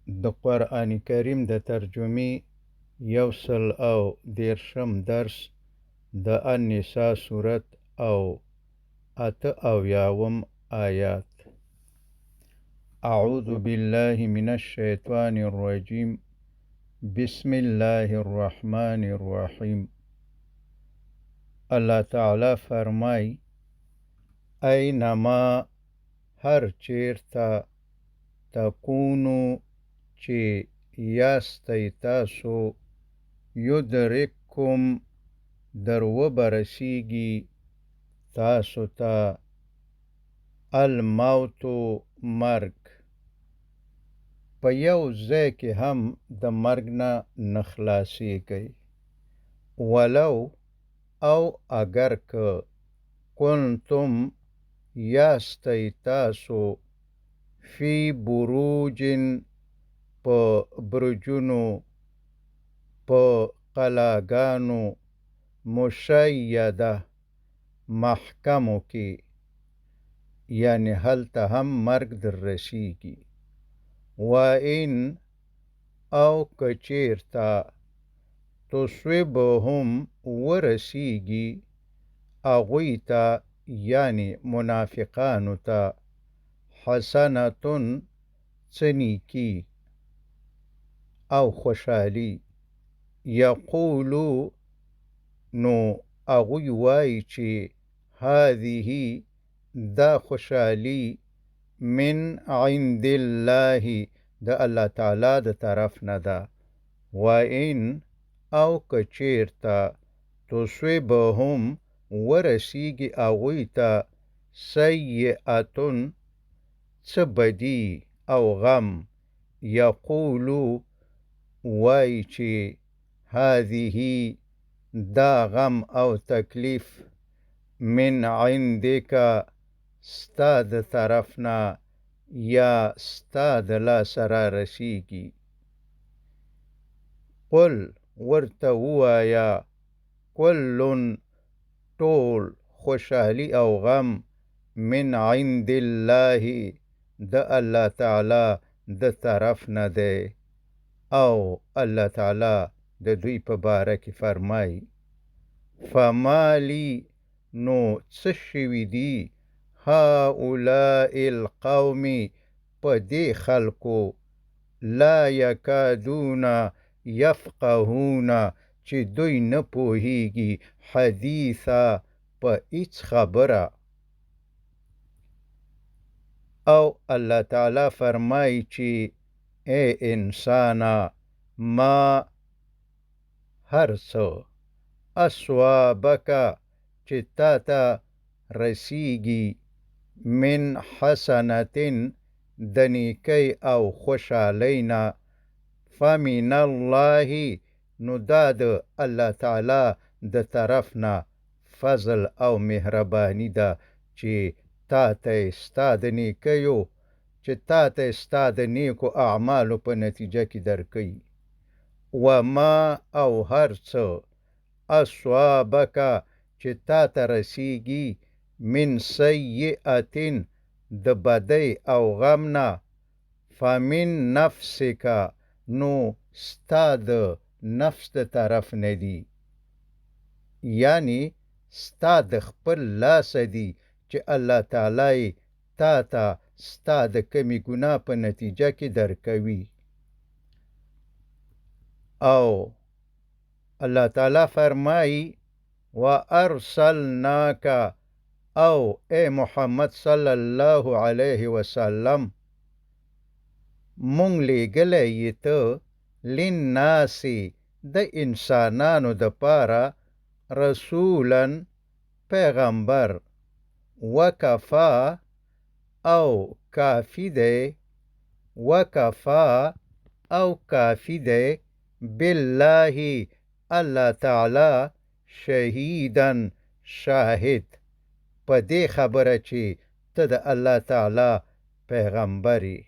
د قرآن کریم د ترجمې 130 درس د النساء سورت او 88 آیات. اعوذ بالله من الشیطان الرجیم بسم الله الرحمن الرحیم. الله تعالی فرمای اینما هر چیرته تکونو چې یاستی تاسو یدرککم در وبرسیږي تاسو ته الموت مرګ، په یو ځای کې هم د مرګ نه نخلاصیږئ. ولو او اگر که کنتم یاستی تاسو فی بروجن په برجونو، په قلاګانو، مشیده محکمو کې، یعنی هلته هم مرګ در رسیږي. و این او کچیرتا تصویبهم ورسیږي اغوی ته، یعنی منافقانو ته، حسنتون څنیکی او خوشحالی، یقولو نو اغوی وای چې هذه دا خوشحالی من عند الله د الله تعالی د طرف نه ده. و این او کچیرتا تصویبهم ورسیږي اغوی ته سیئتون څه بدی او غم، یقولو وای چې هذه دا غم او تکلیف من عندک ستا د طرفنا، یا ستا د لاسه را رسیږي. قل ورته ووایه کلن ټول خوشحالی او غم من عند الله د الله تعالی د طرف نه دی. او الله تعالی د دوی په باره کې فرمای فمالی نو څه شوي دي هؤلاء القوم په دې خلکو لا یکادون یفقهون چې دوی نه پوهیږي حدیثا په هیڅ خبره. او الله تعالی فرمای چې اے انسانا ما هر څه اسوابک چې تا ته رسیږي من حسنتن د نیکی او خوشحالینا، فمن الله نو دا د الله تعالی د طرف نه فضل او مهربانی ده چې تا ته ستا د نیکیو، چې تا ته ستا د نیکو اعمالو په نتیجه کې درکوي. وما او هر څه اصوابک چې تا ته رسیږي من سیئتن د بدی او غم نه، فمن نفسک نو ستا د نفس د طرف نه دی، یعنی ستا د خپل لاس دی چې الله تعالی تا ته ستا د کمی ګناه په نتیجه کې درکوي. او الله تعالی فرمایی و ارسلناک او اے محمد صلی الله علیه وسلم مونږ لېږلی ته للناس د انسانانو د پاره رسولا پیغمبر، وکفا او کافی دی، وکفا او کافی دی بالله الله تعالی شهیدن شاهد په دې خبره چې ته د الله تعالی پیغمبری.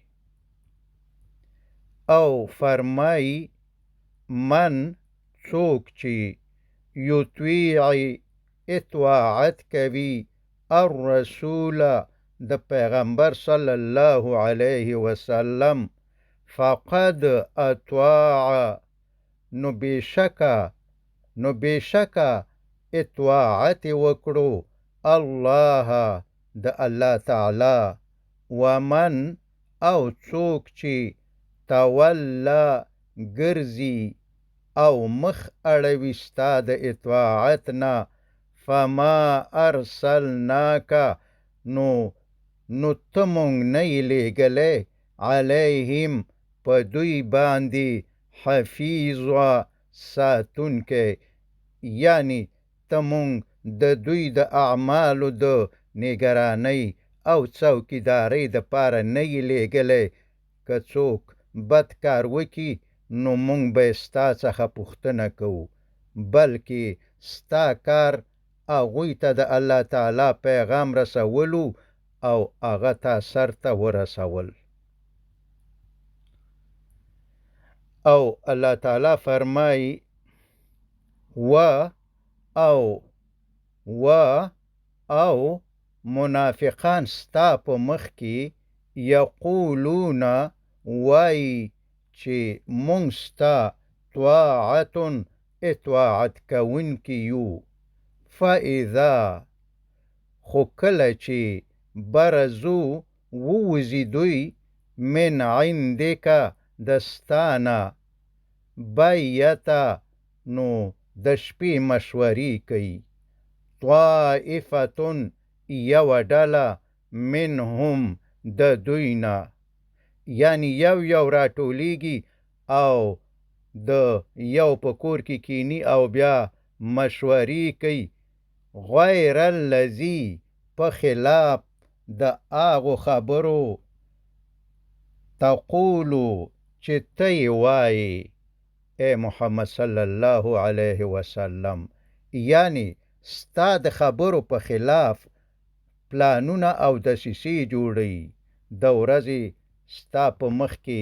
او فرمایی من څوک چې یطیع اطاعت کوي الرسول د پیغمبر صلی الله علیه وسلم فقد اطاع نو بشکا اطاعت وکړو الله د الله تعالی ومن او څوک چې تولا ګرځي او مخ اړوي ستا د اطاعت نه فما ارسلناک نو ته مونږ نه یې لیږلی علیهم په دوی باندې حفیظا ساتونکی یعنی ته مونږ د دوی د اعمالو د نگرانۍ او څوکیدارۍ دپاره نه یې لیږلی که څوک بد کار وکړي نو مونږ به ستا څخه پوښتنه کوو بلکې ستا کار هغوی ته د الله تعالی پیغام رسولو او هغه تا سرته ورسول او الله تعالی فرمایي او منافقان ستا په مخ کې یقولون وایي چې مونږ ستا طاعتن اطاعت کوونکي یو فاذا خو کله چې برزو ووځي دوی من عندک دستانه بیته نو د شپې مشورې کوي طائفتن یو ډله منهم د دوی نه یعنی یو راټولیږي او د یو په کور کې کینی او بیا مشورې کوي غیر الذی په خلاف د هغو خبرو تقولو چې ته یې وایې ای محمد صلی الله علیه وسلم یعنی ستا د خبرو په خلاف پلانونه او دسیسې جوړوي د ورځې ستا په مخ کې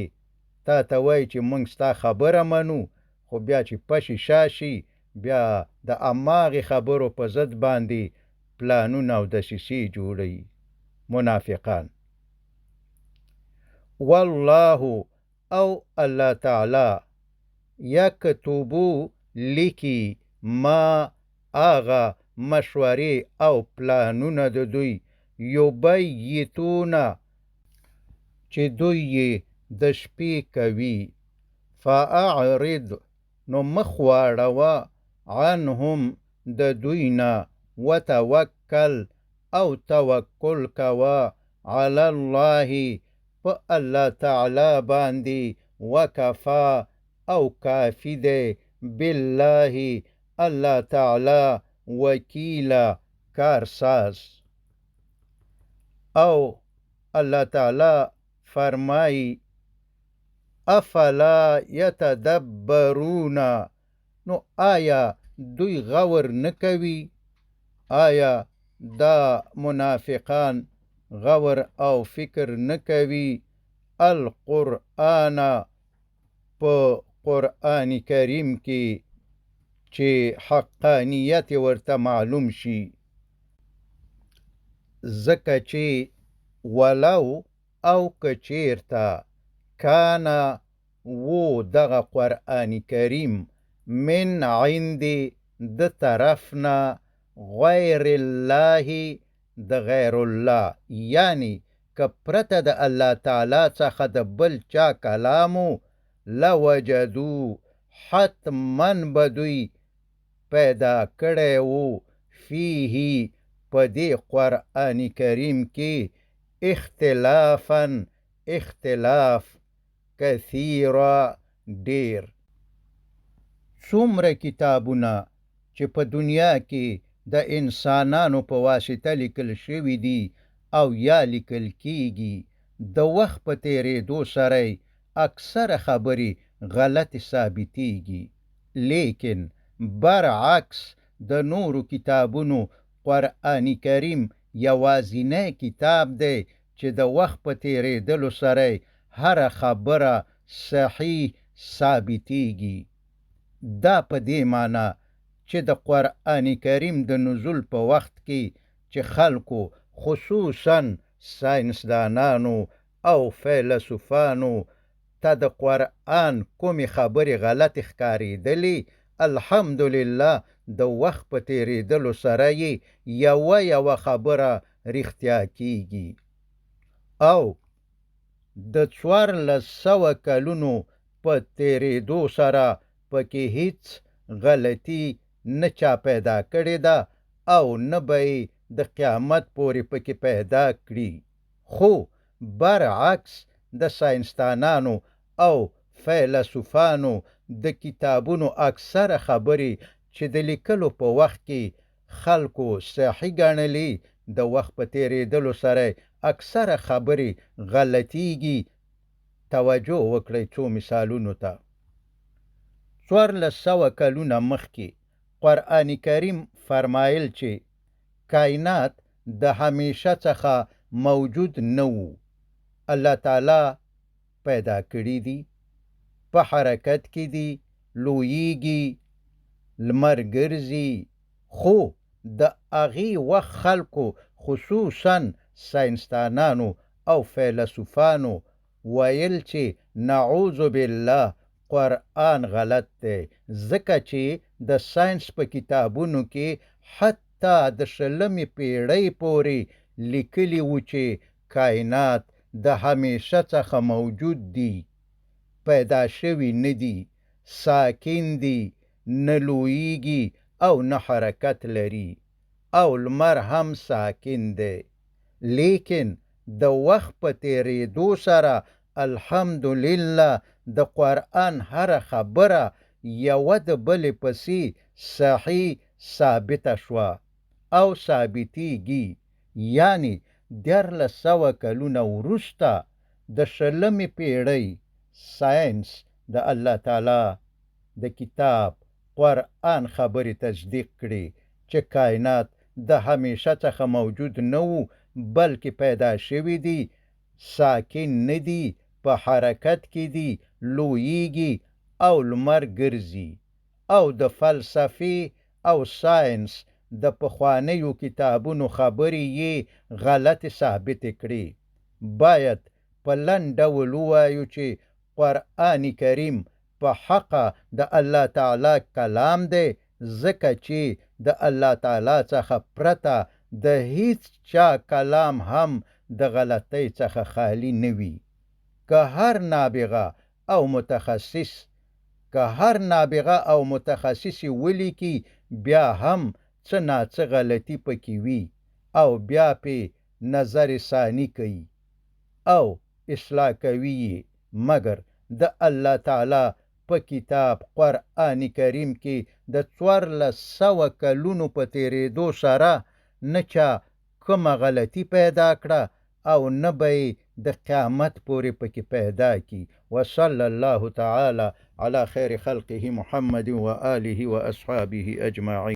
تا ته وایي چې موږ ستا خبره منو خو بیا چې پشي شاشي بیا د هماغې خبرو په ضد باندې پلانونه او دسیسې جوړوي منافقان والله او الله تعالی یکتبو لیکي ما آغا مشورې او پلانونه د دوی یبیتونه چې دوی یې د شپې کوي فاعرض نو مخ واړوه عنهم د دوی نه وتوکل او توکل کوه علی الله په الله تعالی باندې وکفا او کافی دی بالله الله تعالی وکیلا کارساز او الله تعالی فرمایی افلا یتدبرون نو آیا دوی غور نکوي آیا دا منافقان غور او فکر نکوي القرآن په قرآن کریم کې چې حقانیت ورته معلوم شي ځکه چې ولو او کچیرته کانا وو دغه قرآن کریم من عند د طرفنا غیر الله د غیر الله یعنی که پرته د الله تعالی څخه د بل چا کلامو لوجدو حتما بدوی پیدا کړی وو فیه په دې قرآن کریم کې اختلاف کثیرا ډیر څومره کتابونه چې په دنیا کې د انسانانو په واسطه لیکل شوي دي او یا لیکل کیږي د وخت په تیریدو سره اکثره خبرې غلط ثابتېږي لیکن برعکس د نورو کتابونو قرآن کریم یوازینی کتاب دی چې د وخت په تیریدلو سره هر خبره صحیح ثابتېږي دا په دې معنی چې د قرآن کریم د نزول په وخت کې چې خلکو خصوصا ساینسدانانو او فیلسوفانو ته د قرآن کومې خبرې غلطې ښکارېدلې، الحمدلله د وخت په تېرېدلو سره یې یوه خبره رښتیا کیږي. او د 1400 کلونو په تېرېدو سره پکې هیڅ غلطي نه چا پیدا کړې ده او نه به یې د قیامت پورې پکې پیدا کړي. خو برعکس د ساینسدانانو او فیلسوفانو د کتابونو اکثره خبرې چې د لیکلو په وخت کې خلکو صحیح ګڼلې، د وخت په تېرېدلو سره اکثره خبرې غلطیږي. توجه وکړئ څو مثالونو ته. 1400 کلونه مخکې قرآن کریم فرمایل چې کائنات د همیشه څخه موجود نه وو، الله تعالی پیدا کړي دي، په حرکت کې دي، لویږي، لمر ګرځي. خو د هغې وخت خلکو خصوصا ساینسدانانو او فیلسوفانو ویل چې نعوذ بالله قرآن غلط دی، ځکه چې د ساینس په کتابونو کې حتی د 20مې پیړۍ پورې لیکلي وو چې کائنات د همیشه څخه موجود دي، پیدا شوي نه دي، ساکن دي، نه لویږي او نه حرکت لري، او لمر هم ساکن دی. لیکن د وخت په تېرېدو سره الحمدلله د قرآن هره خبره یوه د بلې پسې صحیح ثابته شوه او ثابتېږي. یعنی 1400 کلونه وروسته د 20مې پیړۍ ساینس د الله تعالی د کتاب قرآن خبرې تصدیق کړي چې کائنات د همیشه څخه موجود نه وو، بلکې پیدا شوي دي، ساکن نه دي، په حرکت کې دي، لویږي او لمر ګرځي. او د فلسفې او ساینس د پخوانیو کتابونو خبرې یې غلطې ثابتې کړي. باید په لنډ ډول ووایو چې قرآن کریم په حقه د الله تعالی کلام دی، ځکه چې د الله تعالی څخه پرته د هیڅ چا کلام هم د غلطۍ څخه خالی نه وي. که هر نابغه او متخصص ولیکي، بیا هم څه ناڅه غلطي پکې وي او بیا پې نظر ثانی کوي او اصلاح کوي، مګر د الله تعالی په کتاب قرآن کریم کې د 1400 کلونو په تېرېدو سره نه چا کومه غلطي پیدا کړه او نه به یې د قیامت پورې پکې پیدا کی. وصلی الله تعالی علی خیر خلقه محمد و آله و اصحابه اجمعین.